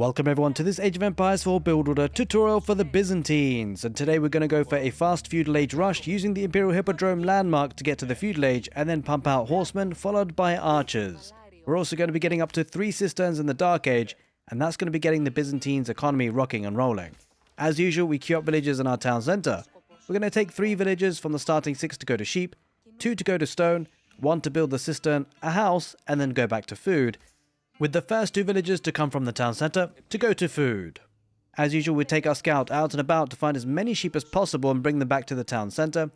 Welcome everyone to this Age of Empires 4 build order tutorial for the Byzantines, and today we're going to go for a fast feudal age rush using the imperial hippodrome landmark to get to the feudal age and then pump out horsemen followed by archers. We're also going to be getting up to 3 cisterns in the dark age, and that's going to be getting the Byzantines economy rocking and rolling. As usual, we queue up villages in our town centre. We're going to take 3 villages from the starting 6 to go to sheep, 2 to go to stone, 1 to build the cistern, a house, and then go back to food, with the first 2 villages to come from the town centre to go to food. As usual, we take our scout out and about to find as many sheep as possible and bring them back to the town centre,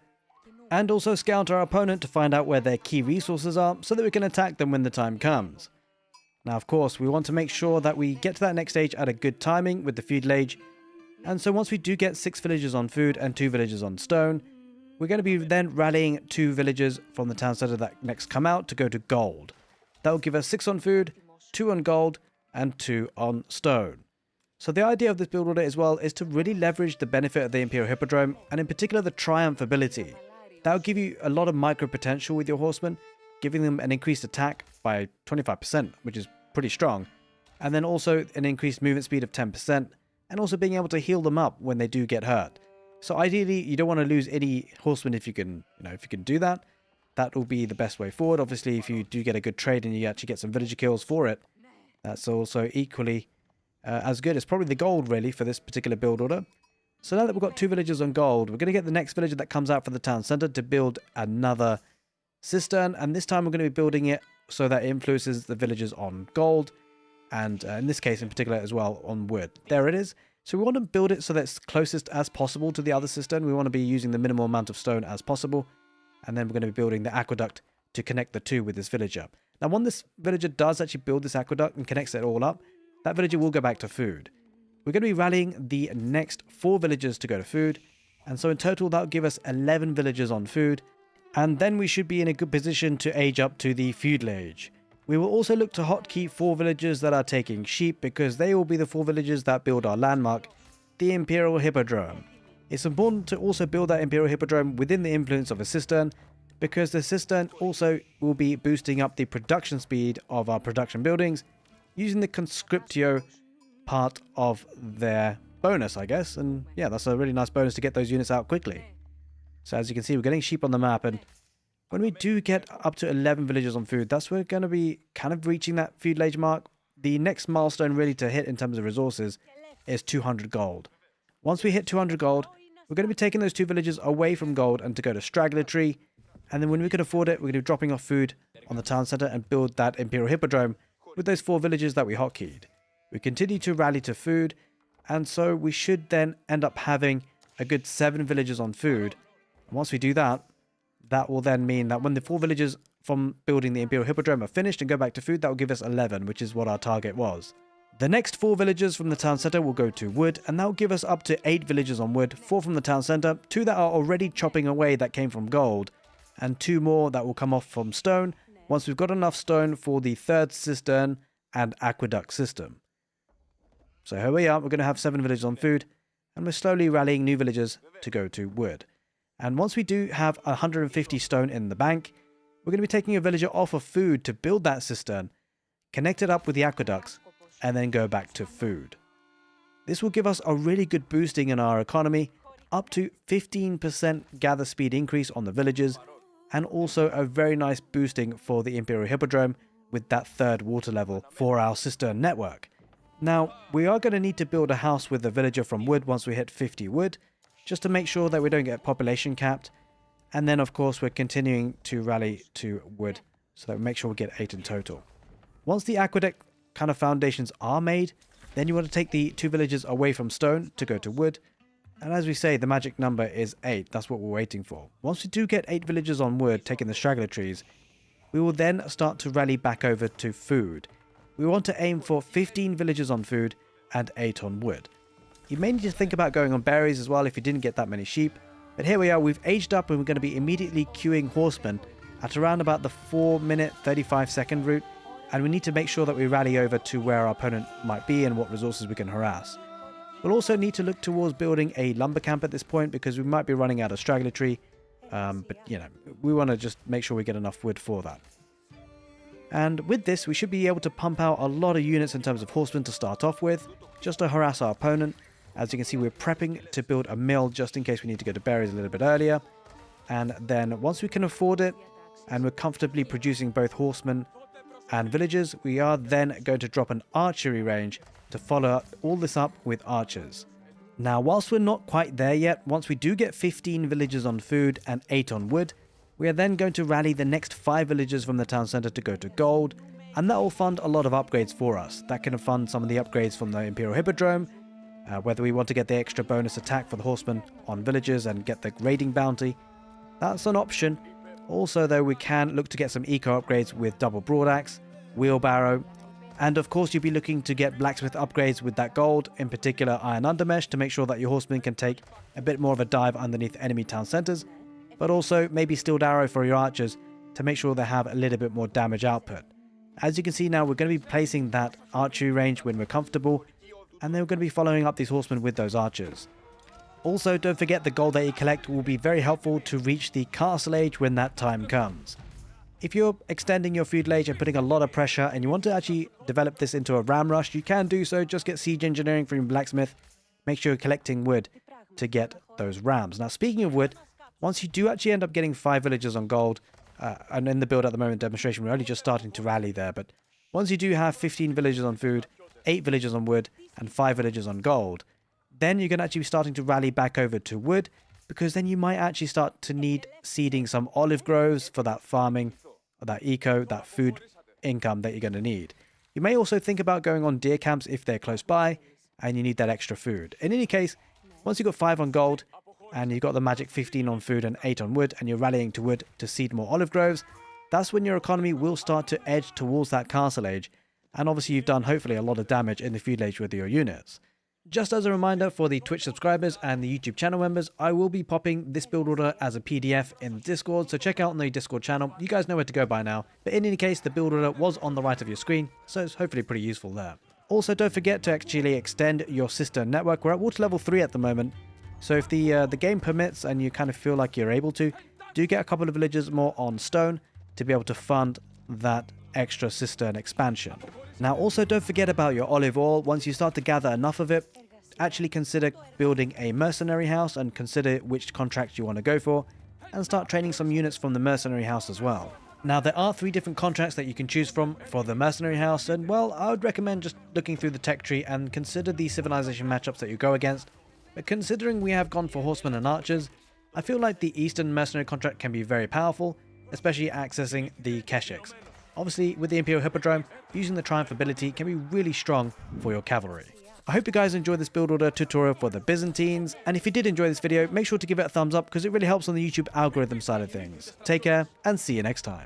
and also scout our opponent to find out where their key resources are so that we can attack them when the time comes. Now of course, we want to make sure that we get to that next stage at a good timing with the feudal age, and so once we do get 6 villages on food and 2 villages on stone, we're going to be then rallying 2 villages from the town centre that next come out to go to gold. That will give us 6 on food, 2 on gold, and 2 on stone. So the idea of this build order as well is to really leverage the benefit of the Imperial Hippodrome, and in particular the Triumph ability. That will give you a lot of micro potential with your horsemen, giving them an increased attack by 25%, which is pretty strong, and then also an increased movement speed of 10%, and also being able to heal them up when they do get hurt. So ideally, you don't want to lose any horsemen if you can, do that. That will be the best way forward. Obviously, if you do get a good trade and you actually get some villager kills for it, that's also equally as good. It's probably the gold, really, for this particular build order. So now that we've got 2 villagers on gold, we're going to get the next villager that comes out for the town centre to build another cistern. And this time we're going to be building it so that it influences the villagers on gold. And in this case in particular as well on wood. There it is. So we want to build it so that it's closest as possible to the other cistern. We want to be using the minimal amount of stone as possible. And then we're going to be building the aqueduct to connect the 2 with this villager. Now, when this villager does actually build this aqueduct and connects it all up, that villager will go back to food. We're going to be rallying the next 4 villagers to go to food. And so in total, that'll give us 11 villagers on food. And then we should be in a good position to age up to the feudal age. We will also look to hotkey 4 villagers that are taking sheep, because they will be the 4 villagers that build our landmark, the Imperial Hippodrome. It's important to also build that Imperial Hippodrome within the influence of a cistern, because the cistern also will be boosting up the production speed of our production buildings using the conscriptio part of their bonus, I guess. And yeah, that's a really nice bonus to get those units out quickly. So as you can see, we're getting sheep on the map, and when we do get up to 11 villagers on food, that's where we're going to be kind of reaching that feudal age mark. The next milestone really to hit in terms of resources is 200 gold. Once we hit 200 gold, we're going to be taking those 2 villages away from gold and to go to straggler tree. And then when we can afford it, we're going to be dropping off food on the town centre and build that Imperial Hippodrome with those 4 villages that we hotkeyed. We continue to rally to food, and so we should then end up having a good 7 villages on food. And once we do that, that will then mean that when the 4 villages from building the Imperial Hippodrome are finished and go back to food, that will give us 11, which is what our target was. The next 4 villagers from the town centre will go to wood, and that will give us up to 8 villagers on wood, 4 from the town centre, 2 that are already chopping away that came from gold, and 2 more that will come off from stone once we've got enough stone for the 3rd cistern and aqueduct system. So here we are, we're going to have 7 villagers on food, and we're slowly rallying new villagers to go to wood. And once we do have 150 stone in the bank, we're going to be taking a villager off of food to build that cistern, connect it up with the aqueducts, and then go back to food. This will give us a really good boosting in our economy, up to 15% gather speed increase on the villagers, and also a very nice boosting for the Imperial Hippodrome with that 3rd water level for our cistern network. Now, we are going to need to build a house with a villager from wood once we hit 50 wood, just to make sure that we don't get population capped. And then, of course, we're continuing to rally to wood so that we make sure we get 8 in total. Once the aqueduct kind of foundations are made, then you want to take the 2 villages away from stone to go to wood. And as we say, the magic number is 8. That's what we're waiting for. Once we do get 8 villagers on wood, taking the straggler trees, we will then start to rally back over to food. We want to aim for 15 villagers on food and 8 on wood. You may need to think about going on berries as well if you didn't get that many sheep. But here we are, we've aged up and we're going to be immediately queuing horsemen at around about the 4-minute 35-second route. And we need to make sure that we rally over to where our opponent might be and what resources we can harass. We'll also need to look towards building a lumber camp at this point, because we might be running out of straggler tree. But, we want to just make sure we get enough wood for that. And with this, we should be able to pump out a lot of units in terms of horsemen to start off with, just to harass our opponent. As you can see, we're prepping to build a mill just in case we need to go to berries a little bit earlier. And then once we can afford it, and we're comfortably producing both horsemen and villagers, we are then going to drop an archery range to follow all this up with archers. Now, whilst we're not quite there yet, once we do get 15 villagers on food and 8 on wood, we are then going to rally the next 5 villagers from the town centre to go to gold, and that will fund a lot of upgrades for us. That can fund some of the upgrades from the imperial hippodrome, whether we want to get the extra bonus attack for the horsemen on villagers and get the raiding bounty. That's an option. Also, though, we can look to get some eco upgrades with double broadaxe, wheelbarrow, and of course you'll be looking to get blacksmith upgrades with that gold, in particular iron undermesh, to make sure that your horsemen can take a bit more of a dive underneath enemy town centres, but also maybe steeled arrow for your archers to make sure they have a little bit more damage output. As you can see now, we're going to be placing that archery range when we're comfortable, and then we're going to be following up these horsemen with those archers. Also, don't forget the gold that you collect will be very helpful to reach the castle age when that time comes. If you're extending your feudal age and putting a lot of pressure and you want to actually develop this into a ram rush, you can do so. Just get siege engineering from your blacksmith. Make sure you're collecting wood to get those rams. Now, speaking of wood, once you do actually end up getting 5 villagers on gold, and in the build at the moment demonstration, we're only just starting to rally there, but once you do have 15 villagers on food, 8 villagers on wood, and 5 villagers on gold, then you're going to actually be starting to rally back over to wood, because then you might actually start to need seeding some olive groves for that farming, that eco, that food income that you're going to need. You may also think about going on deer camps if they're close by and you need that extra food. In any case, once you've got 5 on gold and you've got the magic 15 on food and 8 on wood, and you're rallying to wood to seed more olive groves, that's when your economy will start to edge towards that castle age, and obviously you've done hopefully a lot of damage in the feudal age with your units. Just as a reminder for the Twitch subscribers and the YouTube channel members, I will be popping this build order as a PDF in the Discord, so check out on the Discord channel. You guys know where to go by now, but in any case, the build order was on the right of your screen, so it's hopefully pretty useful there. Also, don't forget to actually extend your cistern network. We're at water level 3 at the moment, so if the game permits and you kind of feel like you're able to, do get a couple of villagers more on stone to be able to fund that extra cistern expansion. Now, also don't forget about your olive oil. Once you start to gather enough of it, actually consider building a mercenary house and consider which contracts you want to go for, and start training some units from the mercenary house as well. Now, there are 3 different contracts that you can choose from for the mercenary house, and well, I would recommend just looking through the tech tree and consider the civilization matchups that you go against. But considering we have gone for horsemen and archers, I feel like the eastern mercenary contract can be very powerful, especially accessing the Keshiks. Obviously, with the imperial hippodrome, using the triumph ability can be really strong for your cavalry. I hope you guys enjoyed this build order tutorial for the Byzantines, and if you did enjoy this video, make sure to give it a thumbs up because it really helps on the YouTube algorithm side of things. Take care, and see you next time.